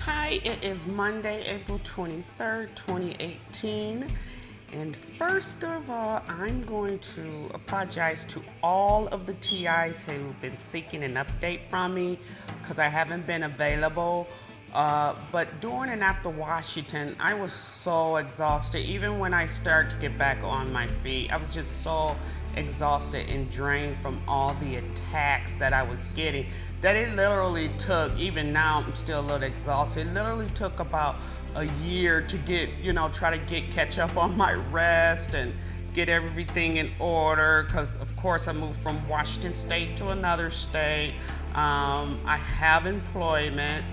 Hi, it is Monday, April 23rd, 2018. And first of all, I'm going to apologize to all of the TIs who've been seeking an update from me because I haven't been available. But during and after Washington, I was so exhausted. Even when I started to get back on my feet, I was just so exhausted and drained from all the attacks that I was getting that it literally took, even now I'm still a little exhausted, it literally took about a year to get, try to catch up on my rest and get everything in order because of course I moved from Washington State to another state. I have employment.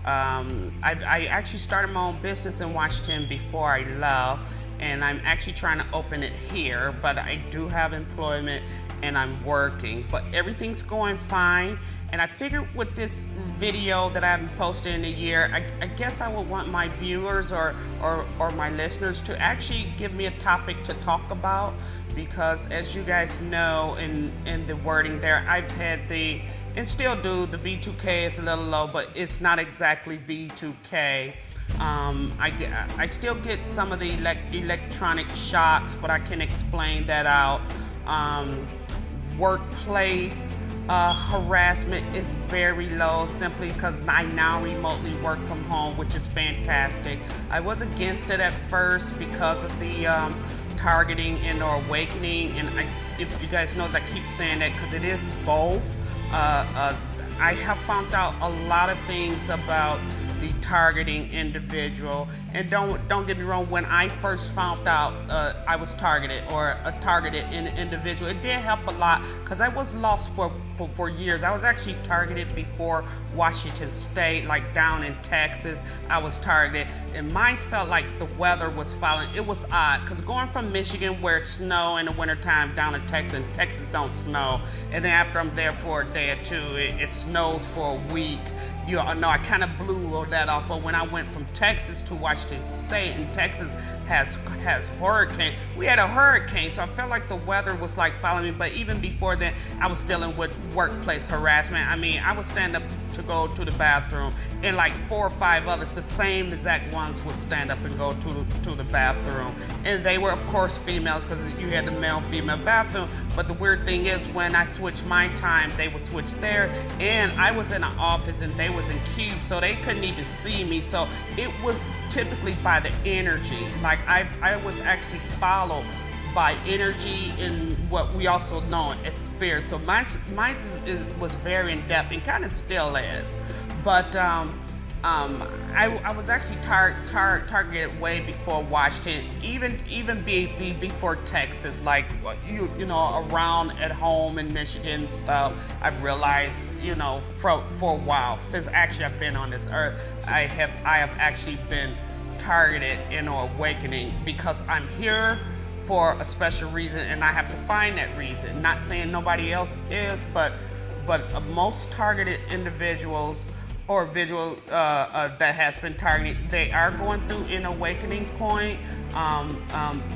I actually started my own business in Washington before I left, and I'm actually trying to open it here, but I do have employment and I'm working, but everything's going fine. And I figured with this video that I haven't posted in a year, I guess I would want my viewers or my listeners to actually give me a topic to talk about, because as you guys know in the wording there, I've had and still do, the V2K is a little low, but it's not exactly V2K. I still get some of the electronic shocks, but I can explain that out. Workplace harassment is very low simply because I now remotely work from home, which is fantastic. I was against it at first because of the targeting and or awakening, and if you guys know, I keep saying that because it is both. I have found out a lot of things about the targeting individual, and don't get me wrong, when I first found out I was targeted or a targeted individual, it did help a lot because I was lost for years. I was actually targeted before Washington State, like down in Texas I was targeted, and mine felt like the weather was following. It was odd because going from Michigan where it snow in the wintertime down to Texas, and Texas don't snow, and then after I'm there for a day or two, it snows for a week. You know, I kind of blew that off, but when I went from Texas to Washington State, and Texas has hurricane, we had a hurricane, so I felt like the weather was like following me. But even before then, I was dealing with workplace harassment. I mean, I would stand up to go to the bathroom, and like 4 or 5 others, the same exact ones, would stand up and go to the bathroom, and they were of course females because you had the male-female bathroom. But the weird thing is, when I switched my time, they would switch theirs, and I was in an office and they was in cubes, so they couldn't even see me. So it was typically by the energy. Like I was actually followed by energy in what we also know as spirits. So mine was very in depth and kind of still is. But I was actually targeted way before Washington, even before Texas. Like you know, around at home in Michigan and stuff. I've realized, for a while, since actually I've been on this earth, I have actually been targeted in an awakening because I'm here for a special reason, and I have to find that reason. Not saying nobody else is, but most targeted individuals or visual that has been targeted, they are going through an awakening point.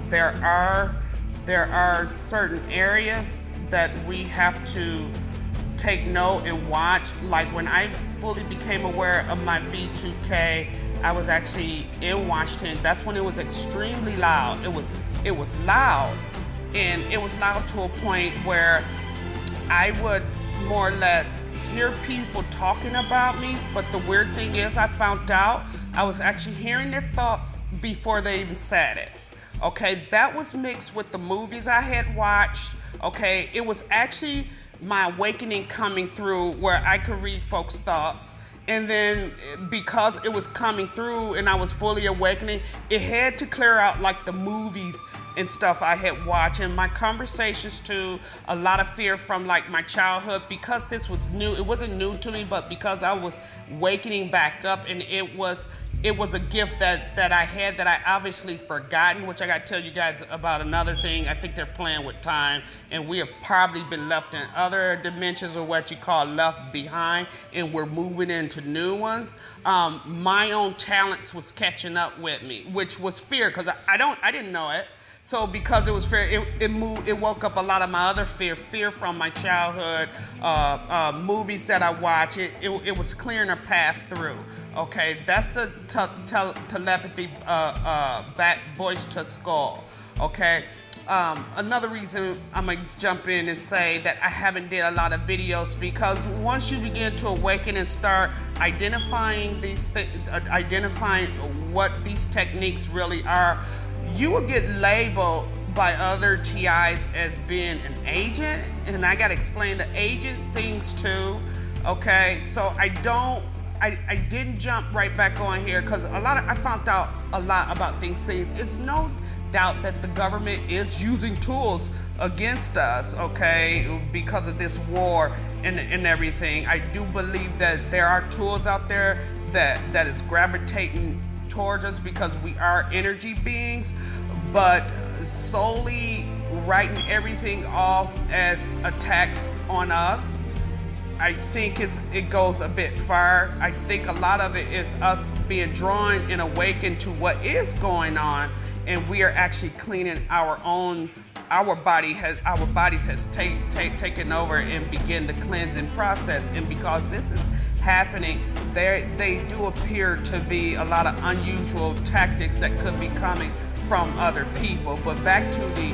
There are certain areas that we have to take note and watch. Like when I fully became aware of my V2K, I was actually in Washington. That's when it was extremely loud. It was loud, and it was loud to a point where I would more or less hear people talking about me. But the weird thing is, I found out I was actually hearing their thoughts before they even said it. Okay, that was mixed with the movies I had watched. Okay, it was actually my awakening coming through where I could read folks' thoughts. And then because it was coming through and I was fully awakening, it had to clear out like the movies and stuff I had watched, and my conversations too, a lot of fear from like my childhood, because this was new. It wasn't new to me, but because I was wakening back up, and it was a gift that I had that I obviously forgotten, which I got to tell you guys about another thing. I think they're playing with time, and we have probably been left in other dimensions, or what you call left behind, and we're moving into new ones. My own talents was catching up with me, which was fear, because I didn't know it. So because it was fear, it woke up a lot of my other fear from my childhood, movies that I watched. It was clearing a path through. Okay, that's the telepathy back voice to skull. Okay. Another reason I'm gonna jump in and say that I haven't did a lot of videos, because once you begin to awaken and start identifying identifying what these techniques really are, you will get labeled by other TIs as being an agent, and I gotta explain the agent things too. Okay, so I didn't jump right back on here because I found out a lot about these things. It's no doubt that the government is using tools against us, okay, because of this war and everything. I do believe that there are tools out there that is gravitating towards us because we are energy beings, but solely writing everything off as attacks on us, I think it goes a bit far. I think a lot of it is us being drawn and awakened to what is going on, and we are actually cleaning our bodies has taken over and begin the cleansing process. And because this is happening, they do appear to be a lot of unusual tactics that could be coming from other people. But back to the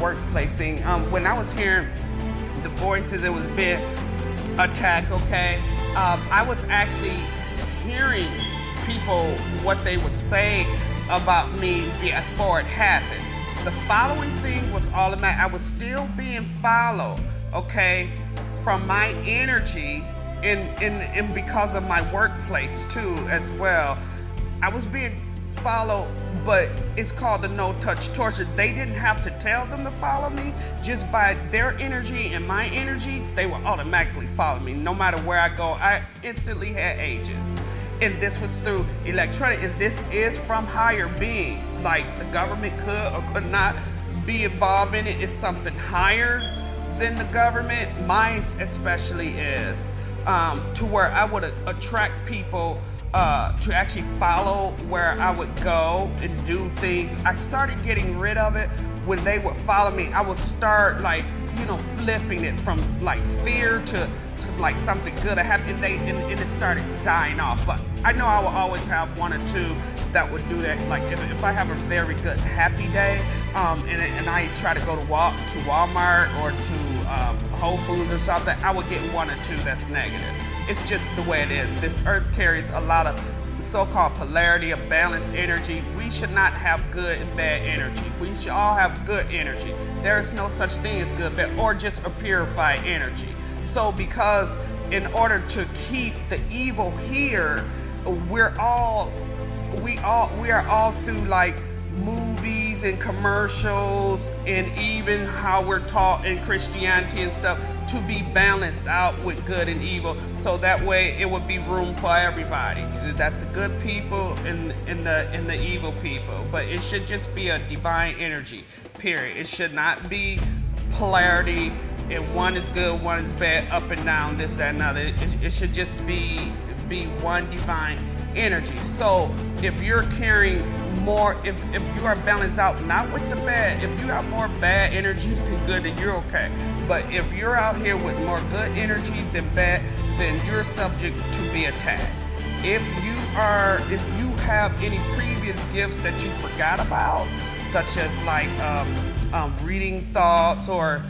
workplace thing. When I was hearing the voices, it was a bit attack, okay? I was actually hearing people, what they would say about me before it happened. The following thing was automatic. I was still being followed, okay, from my energy and because of my workplace too as well. I was being followed, but it's called the no-touch torture. They didn't have to tell them to follow me. Just by their energy and my energy, they will automatically follow me. No matter where I go, I instantly had agents. And this was through electronic, and this is from higher beings. Like, the government could or could not be involved in it. It's something higher than the government. Mine especially is, to where I would attract people to actually follow where I would go and do things. I started getting rid of it when they would follow me. I would start flipping it from like fear to like something good happened, and it started dying off. But I know I will always have one or two that would do that. Like if I have a very good happy day, and I try to go to Walmart or to Whole Foods or something, I would get one or two that's negative. It's just the way it is. This earth carries a lot of so-called polarity of balanced energy. We should not have good and bad energy. We should all have good energy. There is no such thing as good, bad, or just a purified energy. So because in order to keep the evil here, we are all through like movies and commercials, and even how we're taught in Christianity and stuff, to be balanced out with good and evil, so that way it would be room for everybody. That's the good people and the evil people. But it should just be a divine energy, period. It should not be polarity and one is good, one is bad, up and down, this, that, and other. It should just be one divine energy. So if you're carrying more, if you are balanced out, not with the bad, if you have more bad energy than good, then you're okay. But if you're out here with more good energy than bad, then you're subject to be attacked. If you have any previous gifts that you forgot about, such as like reading thoughts or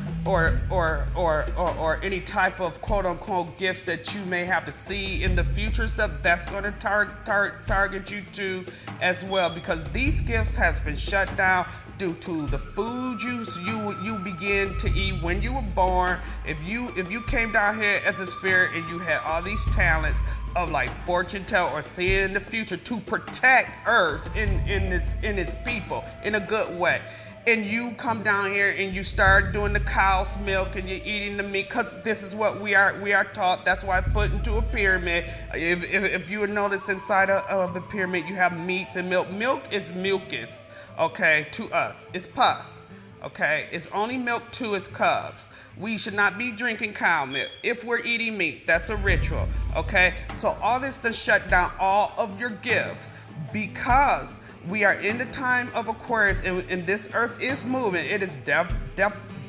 any type of quote unquote gifts that you may have to see in the future stuff, that's going to target you too as well, because these gifts have been shut down due to the food you begin to eat when you were born. If you came down here as a spirit and you had all these talents of like fortune tell or seeing the future to protect Earth in its people in a good way, and you come down here and you start doing the cow's milk and you're eating the meat, because this is what we are taught. That's why I put into a pyramid. If you would notice, inside of the pyramid you have meats and milk. Milk is mucus, okay, to us. It's pus, okay? It's only milk to its cubs. We should not be drinking cow milk if we're eating meat. That's a ritual, okay? So all this to shut down all of your gifts, because we are in the time of Aquarius, and this earth is moving. It is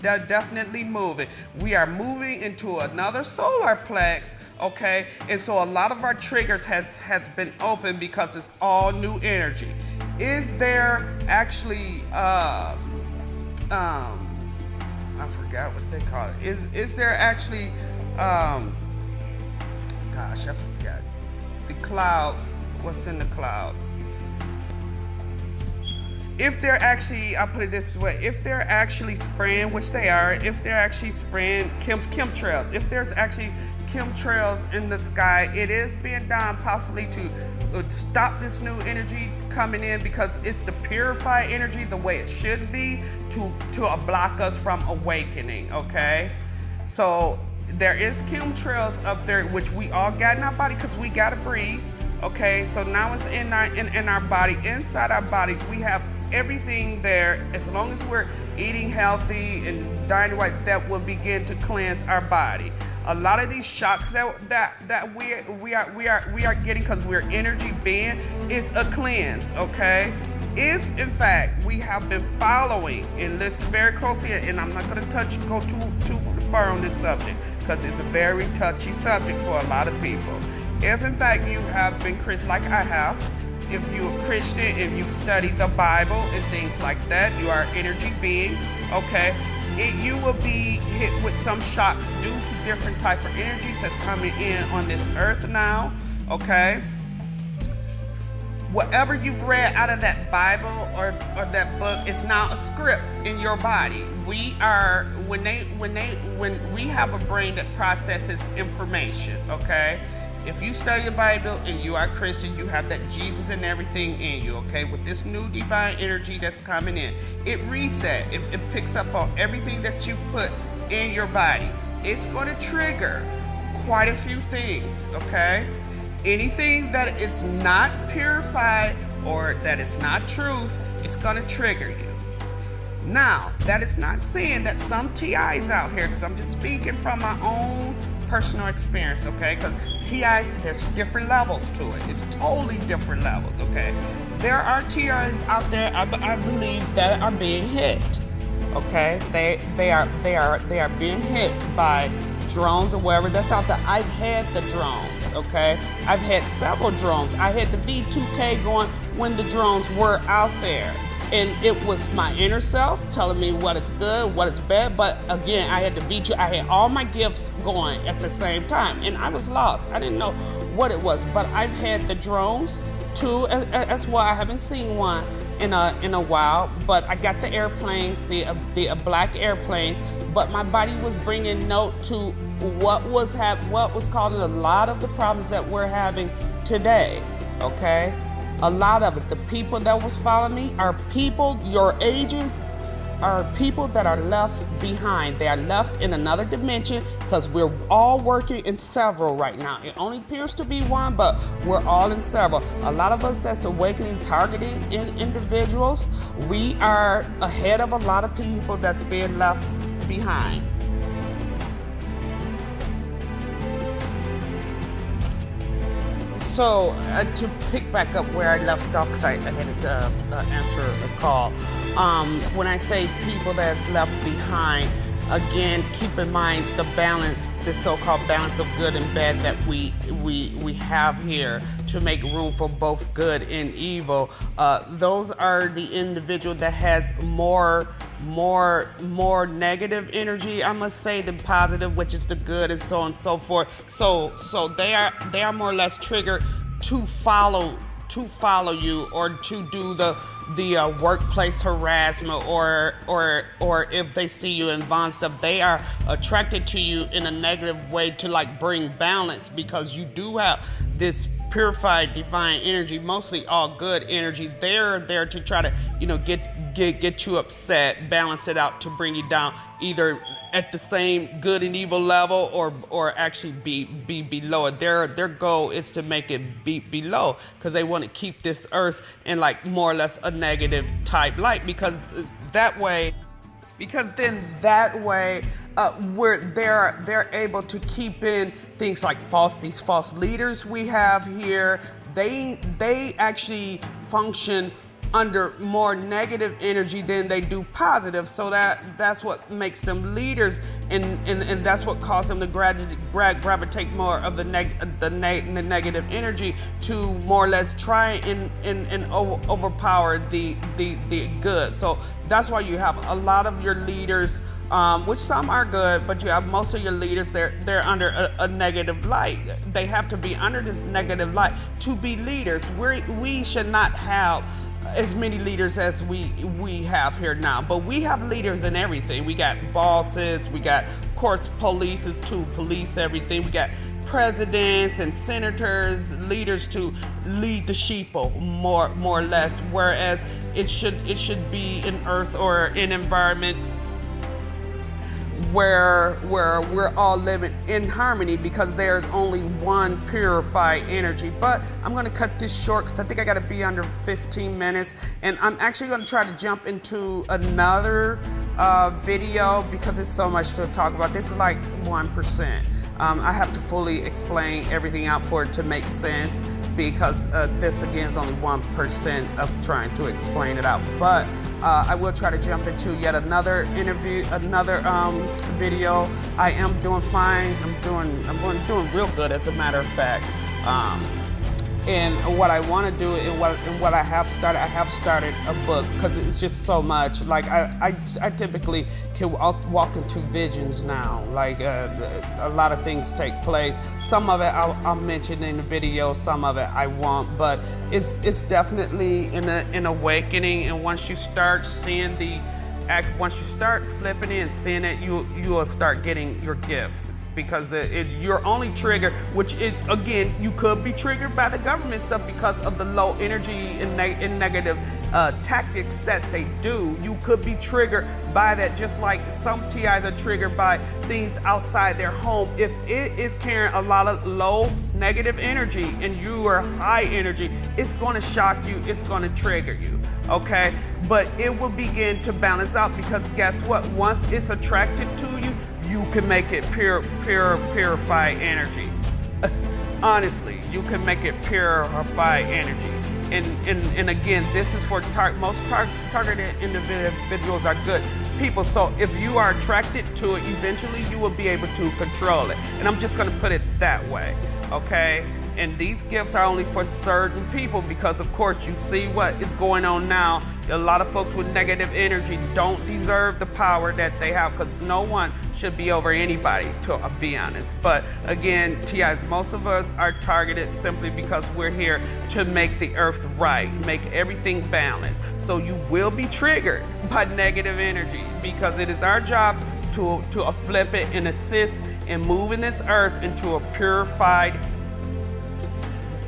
definitely moving. We are moving into another solar plex, okay? And so a lot of our triggers has been open because it's all new energy. Is there actually I forgot what they call it. Is there actually gosh, I forgot. The clouds. What's in the clouds? If they're actually, I'll put it this way, if they're actually spraying, which they are, if they're actually spraying chemtrails, if there's actually chemtrails in the sky, it is being done possibly to stop this new energy coming in, because it's the purified energy the way it should be to block us from awakening, okay? So there is chemtrails up there, which we all got in our body because we gotta breathe, okay? So now it's in our body, inside our body, we have everything there. As long as we're eating healthy and dining right, that will begin to cleanse our body. A lot of these shocks that we are getting because we're energy being is a cleanse, okay? If in fact we have been following and listen very closely, and I'm not going to go too far on this subject because it's a very touchy subject for a lot of people. If in fact you have been Christian like I have, if you're a Christian, if you've studied the Bible and things like that, you are an energy being, okay? You will be hit with some shocks due to different type of energies that's coming in on this earth now, okay? Whatever you've read out of that Bible or that book, it's now a script in your body. We are, when we have a brain that processes information, okay? If you study the Bible and you are Christian, you have that Jesus and everything in you, okay? With this new divine energy that's coming in, it reads that. It picks up on everything that you put in your body. It's going to trigger quite a few things, okay? Anything that is not purified or that is not truth, it's going to trigger you. Now, that is not saying that some TIs out here, because I'm just speaking from my own personal experience, okay? Because TIs, there's different levels to it. It's totally different levels, okay? There are TIs out there, I believe, that are being hit, okay? They are being hit by drones or wherever that's out there. I've had the drones, okay? I've had several drones. I had the V2K going when the drones were out there. And it was my inner self telling me what is good, what is bad. But again, I had the V2, I had all my gifts going at the same time. And I was lost. I didn't know what it was. But I've had the drones too as well. I haven't seen one in a while. But I got the airplanes, the black airplanes. But my body was bringing note to what was causing a lot of the problems that we're having today, okay? A lot of it, the people that was following me are people, your agents are people that are left behind. They are left in another dimension because we're all working in several right now. It only appears to be one, but we're all in several. A lot of us that's awakening, targeting individuals, we are ahead of a lot of people that's being left behind. So to pick back up where I left off, because I had to answer a call. When I say people that's left behind, again, keep in mind the balance, the so-called balance of good and bad that we have here to make room for both good and evil. Those are the individual that has more negative energy, I must say, than positive, which is the good, and so on and so forth. So they are more or less triggered to follow you, or to do the workplace harassment, or if they see you in Vaughn stuff, they are attracted to you in a negative way to like bring balance, because you do have this purified divine energy, mostly all good energy. They're there to try to, get you upset, balance it out to bring you down, either at the same good and evil level, or actually be below it. Their goal is to make it be below, because they want to keep this earth in like more or less a negative type light, because then that way they're able to keep in things like these false leaders we have here. They actually function under more negative energy than they do positive. So that's what makes them leaders, and that's what causes them to gravitate more of the negative energy to more or less try and overpower the good. So that's why you have a lot of your leaders, which some are good, but you have most of your leaders, they're under a negative light. They have to be under this negative light to be leaders. We should not have as many leaders as we have here now, but we have leaders in everything. We got bosses, we got, of course, police to police everything. We got presidents and senators, leaders to lead the sheeple, more or less. Whereas it should be an earth or an environment where we're all living in harmony, because there's only one purified energy. But I'm going to cut this short because I think I got to be under 15 minutes, and I'm actually going to try to jump into another video because it's so much to talk about. This is like 1%. I have to fully explain everything out for it to make sense, because this again is only 1% of trying to explain it out. But I will try to jump into yet another video. I am doing fine. I'm doing real good, as a matter of fact. And what I want to do, and what I have started a book, because it's just so much. Like I typically can walk into visions now. Like a lot of things take place. Some of it I'll mention in the video. Some of it I won't. But it's definitely an awakening. And once you start seeing once you start flipping it and seeing it, you will start getting your gifts. Because you're only triggered, again, you could be triggered by the government stuff because of the low energy and negative tactics that they do. You could be triggered by that, just like some TIs are triggered by things outside their home. If it is carrying a lot of low negative energy and you are high energy, it's going to shock you, it's going to trigger you, okay? But it will begin to balance out, because guess what? Once it's attracted to you, you can make it purified energy. Honestly, you can make it purified energy. And again, this is for most targeted individuals are good people. So if you are attracted to it, eventually you will be able to control it. And I'm just going to put it that way, okay? And these gifts are only for certain people, because of course you see what is going on now. A lot of folks with negative energy don't deserve the power that they have, because no one should be over anybody, to be honest. But again, TIs, most of us are targeted simply because we're here to make the earth right, make everything balanced. So you will be triggered by negative energy, because it is our job to flip it and assist in moving this earth into a purified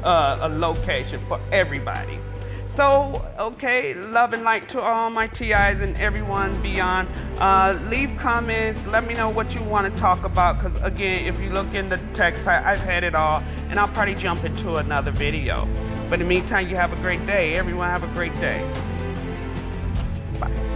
a location for everybody. So, okay, love and light to all my TIs and everyone beyond. Leave comments. Let me know what you want to talk about, because again, if you look in the text, I've had it all, and I'll probably jump into another video. But in the meantime, you have a great day. Everyone have a great day. Bye.